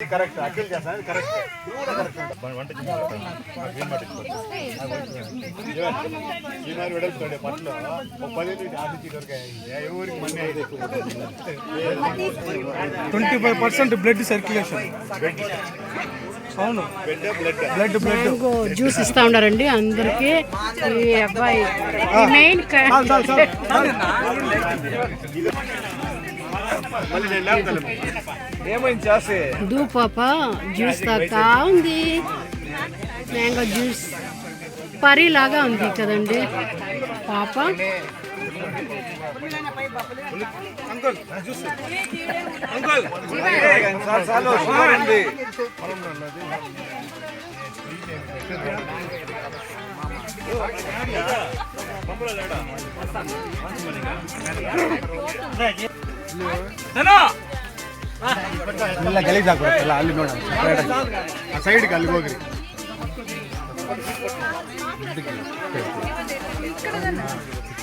Correct Akhil చేస్తాను correct వంట ఈనాడు వెడల్పుతాడు పట్లో 10 ఆశించి దొరికాయి ఊరికి మనీ 25% బ్లడ్ సర్క్యులేషన్. అవును, బ్లడ్ మ్యాంగో జ్యూస్ ఇస్తా ఉన్నారండి అందరికి. ఈ అబ్బాయి మెయిన్ దూ పాప జ్యూస్ తాగుతా ఉంది. మ్యాంగో జ్యూస్ పరిలాగా ఉంది కదండి పాప. ಗಲೀಜ್ ಆಗ್ಬಿಡುತ್ತಲ್ಲ ಅಲ್ಲಿ ನೋಡ ಆ ಸೈಡ್ಗೆ ಅಲ್ಲಿಗೆ ಹೋಗ್ರಿ.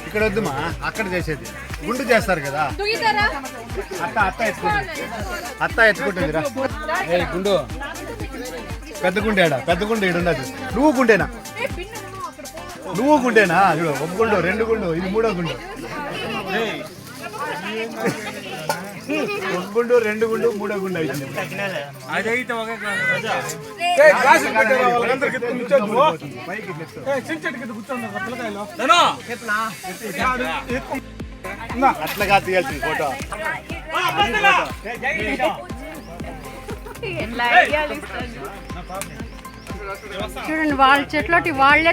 ఇక్కడ వద్దుమా, అక్కడ చేసేది గుండు చేస్తారు కదా. అత్త ఎత్తుకుంటుందిరా. గుండు పెద్ద గుండేడా? పెద్ద గుండె ఈడున్నది. నువ్వు గుండేనా? నువ్వు గుండేనా? ఒక గుండు, 2 గుండు, ఇది 3వ గుండు. 1 గుండు, 2 గుండు, 3వ గుండు అయిపోయింది. అట్లాగా తీయాల్సింది ఫోటో. చూడండి వాళ్ళ చెట్లోటి వాళ్ళే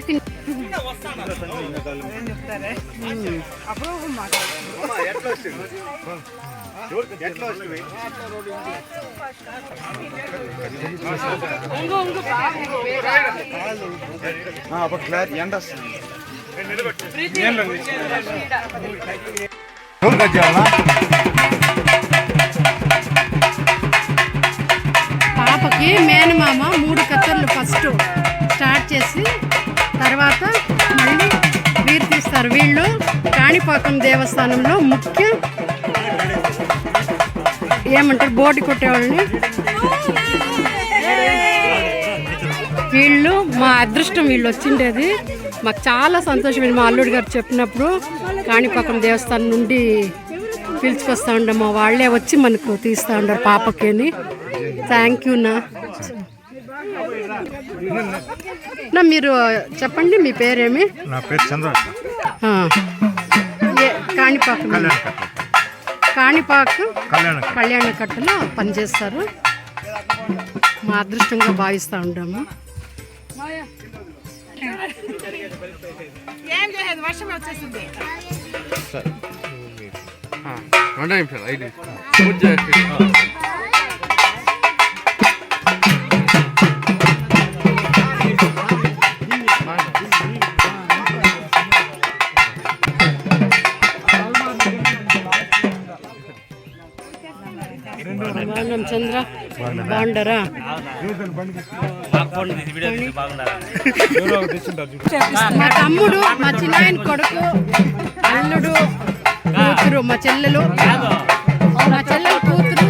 పాపకి మేనమామ 3 కత్తర్లు ఫస్ట్ స్టార్ట్ చేసి తర్వాత మళ్ళీ వీరు తీస్తారు. వీళ్ళు కాణిపాకం దేవస్థానంలో ముఖ్య ఏమంటారు బోటి కొట్టేవాళ్ళని. వీళ్ళు మా అదృష్టం, వీళ్ళు వచ్చిండేది మాకు చాలా సంతోషమైంది. మా అల్లుడు గారు చెప్పినప్పుడు కాణిపాకం దేవస్థానం నుండి పిలుచుకొస్తా ఉండము, వాళ్ళే వచ్చి మనకు తీస్తూ ఉండరు పాపకి అని. థ్యాంక్ యూ నా. మీరు చెప్పండి, మీ పేరేమి? నా పేరు చంద్ర. కాణిపాకం కళ్యాణకట్టలో పనిచేస్తారు. మా అదృష్టంగా భావిస్తూ ఉంటాము. వర్షం వచ్చేసింది. 2 నిమిషాలు 5 నిమిషాలు. బాగున్నాం చంద్ర, బాగుండరా? మా తమ్ముడు, మా చిన్నాయన కొడుకు, అల్లుడు కూతురు, మా చెల్లెలు, మా చెల్లెలు కూతురు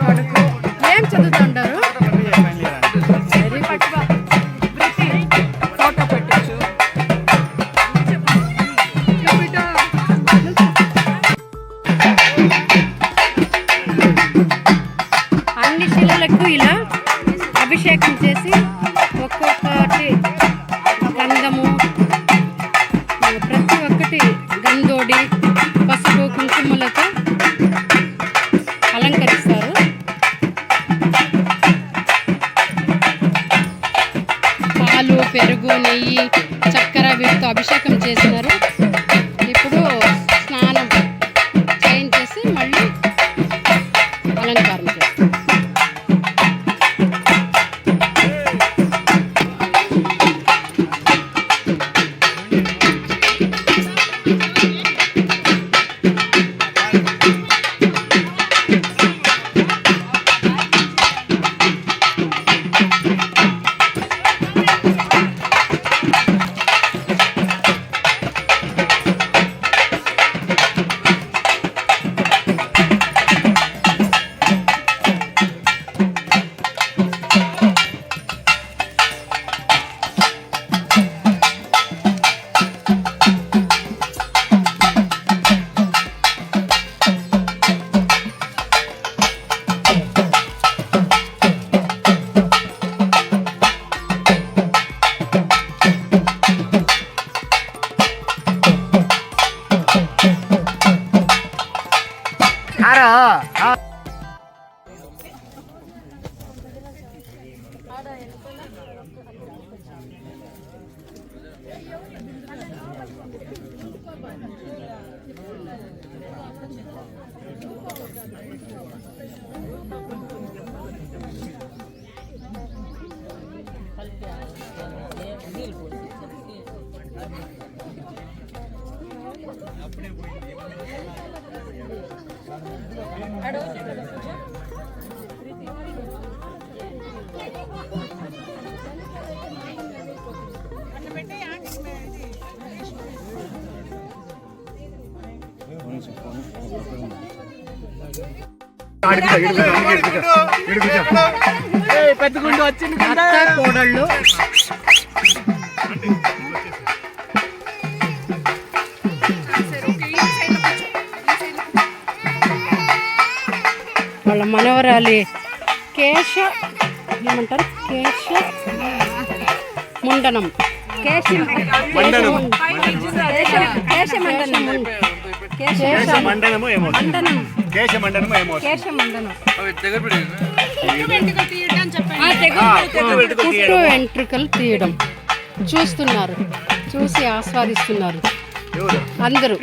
కొడుకు ఏం చదువుతుంటారు? అన్ని శిలలకు ఇలా అభిషేకం చేసి ఒక్కొక్కటి గంధము, ప్రతి ఒక్కటి గంధోడి, పసుపు, కుంకుమలతో అలంకరిస్తారు. పాలు, పెరుగు, నెయ్యి, చక్కెర వీటితో అభిషేకం చేసినారు. ఇప్పుడు స్నానం చేయించేసి మళ్ళీ అలంకారం చేస్తారు. అత్త కోడళ్ళు వాళ్ళ మనవరాలి కేశ ఏమంటారు ముండనం పుట్టు వెంట్రుకలు తీయడం చూస్తున్నారు, చూసి ఆస్వాదిస్తున్నారు అందరూ.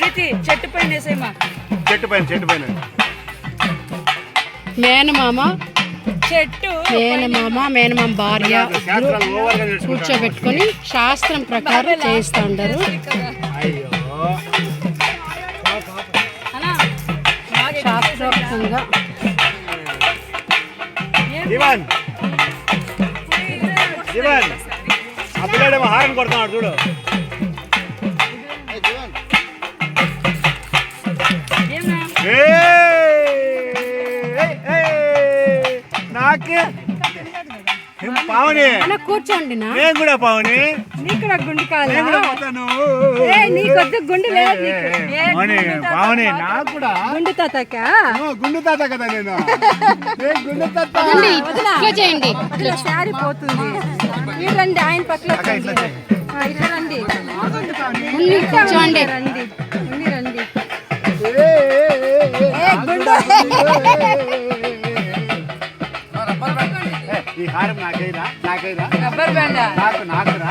మేనమామ భార్య కూర్చోబెట్టుకొని శాస్త్రం ప్రకారం చేయిస్తూ ఉంటారు. శాస్త్రోక్తంగా హారన్ కొడుతున్నాడు చూడు. నాకే పావని కూర్చోండి, నేను కూడా పావని గుండు కాదు పావని నాకు కూడా గుండు తాతక గుండు తాత కదా నేను గుండు తాత చేయండి. శారీ పోతుంది. రండి ఆయన పక్కన రండి కూర్చోండి. రండి రండి ఈ హారం నాకైరా నాకురా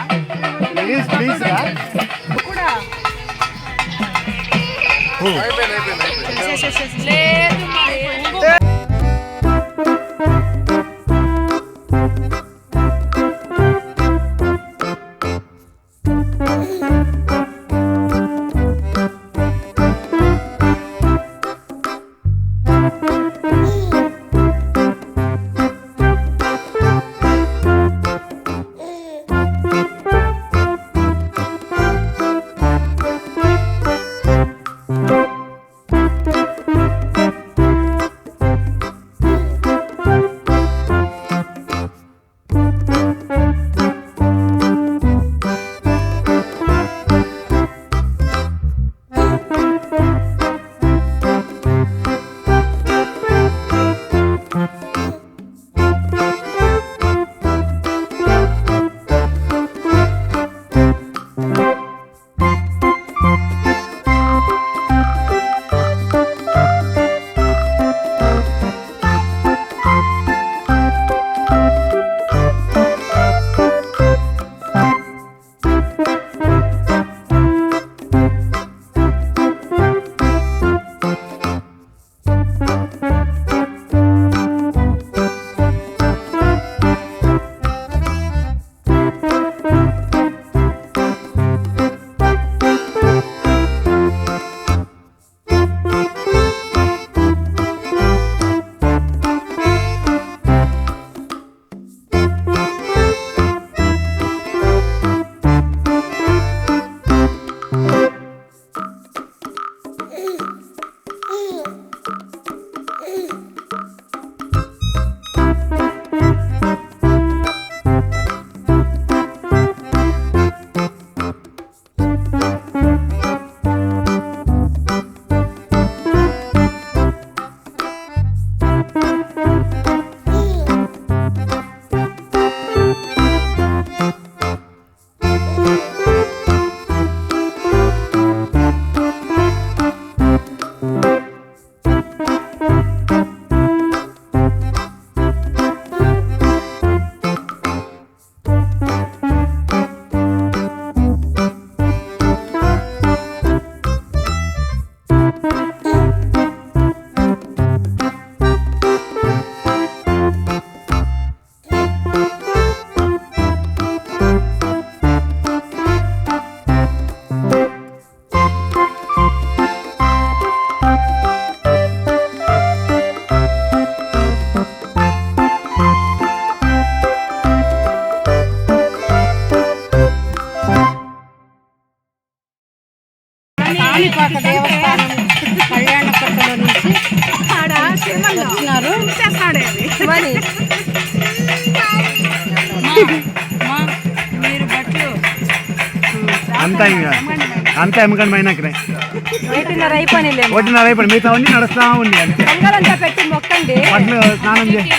ప్లీజ్ ప్లీజ్ రా. కాణిపాక దేవస్థానం కళ్యాణపట్టలో నుంచి వచ్చినారు. మరి అంతా ఇంకా అంతా ఎమ్మకండి మైనాకనే 8:30 అయిపోయినాయిలే. 1:30 అయిపోయి మిగతా అన్ని నడుస్తా ఉంది అంతే. పొంగలంతా పెట్టి మొక్కండి. పట్లు స్నానం చేసి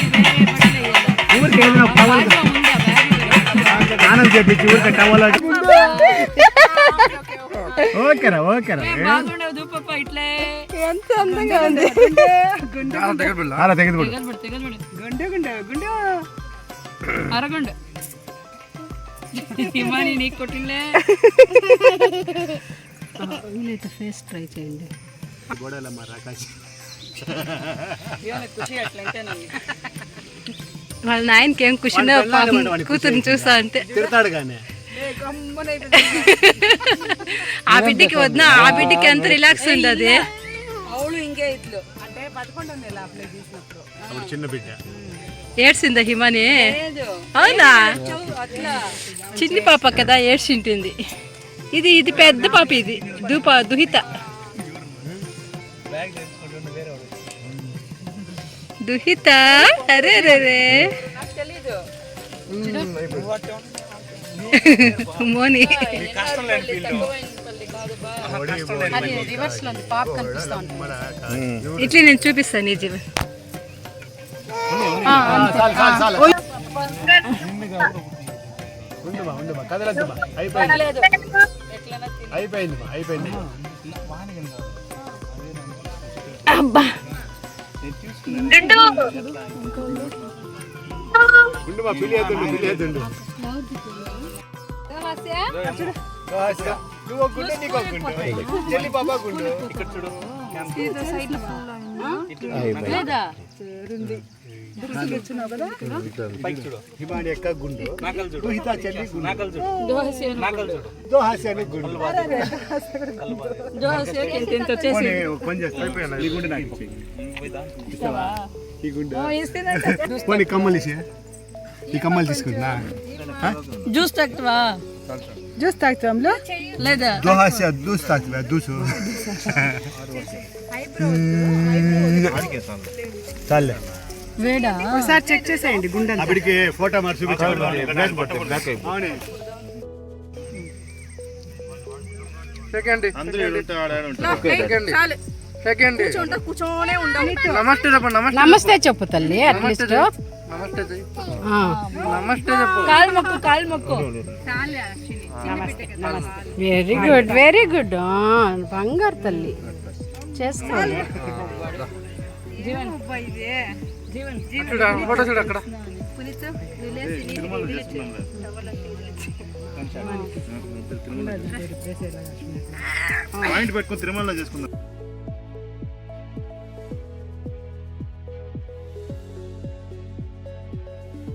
ఊరికి ఏదైనా టవల్ స్నానం చేపించి ఊరికి టవల్ ఓకేరా ఓకేరా ఎంత అందంగా ఉంది. అలా తెగదు కూడా వీలైతే ఫేస్ ట్రై చేయండి. వాళ్ళ నాయనకి ఏం కుషినో కూతురుని చూస్తా అంటే తిడతాడు కానీ ఆ బిడ్డకి వద్దా, ఆ బిడ్డకి ఎంత రిలాక్స్ ఉంది అది. అప్పుడు చిన్న బిడ్డ ఏడ్చిందా హిమాని? అవునా, చిన్ని పాప కదా ఏడ్చింటుంది. ఇది పెద్ద పాప, ఇది దుహిత. దుహిత అరే రే మోని ఇట్లా నేను చూపిస్తాను ఈ జీవన్. కదలద్దమ్మా అయిపోయింది అయిపోయింది అయిపోయింది. అబ్బా ఉండుమా పిలియద్దుండు పిలియద్దుండు. నువ్వు ఒక గుండు నీకు ఒక గుండు చెల్లి పాప గుండు ఇక్కడ చూడు. హిమాని ఎక్క గుండు దుహిత చెల్లి గుండు దోహాస్యానికి గుండు కొంచెం సరిపోయాను. ఈ గుండు నాకు ఇస్తావా? ఈ గుండు పోనీ కమ్మలు ఇసే ఈ కమ్మలు తీసుకుంటున్నా. జ్యూస్ తాగుతావా? జ్యూస్ తాగుతాంలో లేదా దోహాస్య దూసు తాగుతావా? దూసు చాలే వేడా ఒకసారి చెక్ చేసేయండి గుండె. అప్పటికి ఫోటో మరి చూపించాలి. నమస్తే చెప్పండి. నమస్తే నమస్తే చెప్పు తల్లి. అట్లీస్ట్ నమస్తే నమస్తే చెప్పు. కాలు మొక్కు. Very good very good. బంగారు తల్లి చేసుకోవాలి. ఫోటో చూడు అక్కడ. పాయింట్ పెట్టుకుని తిరుమలలో చేసుకుందాం.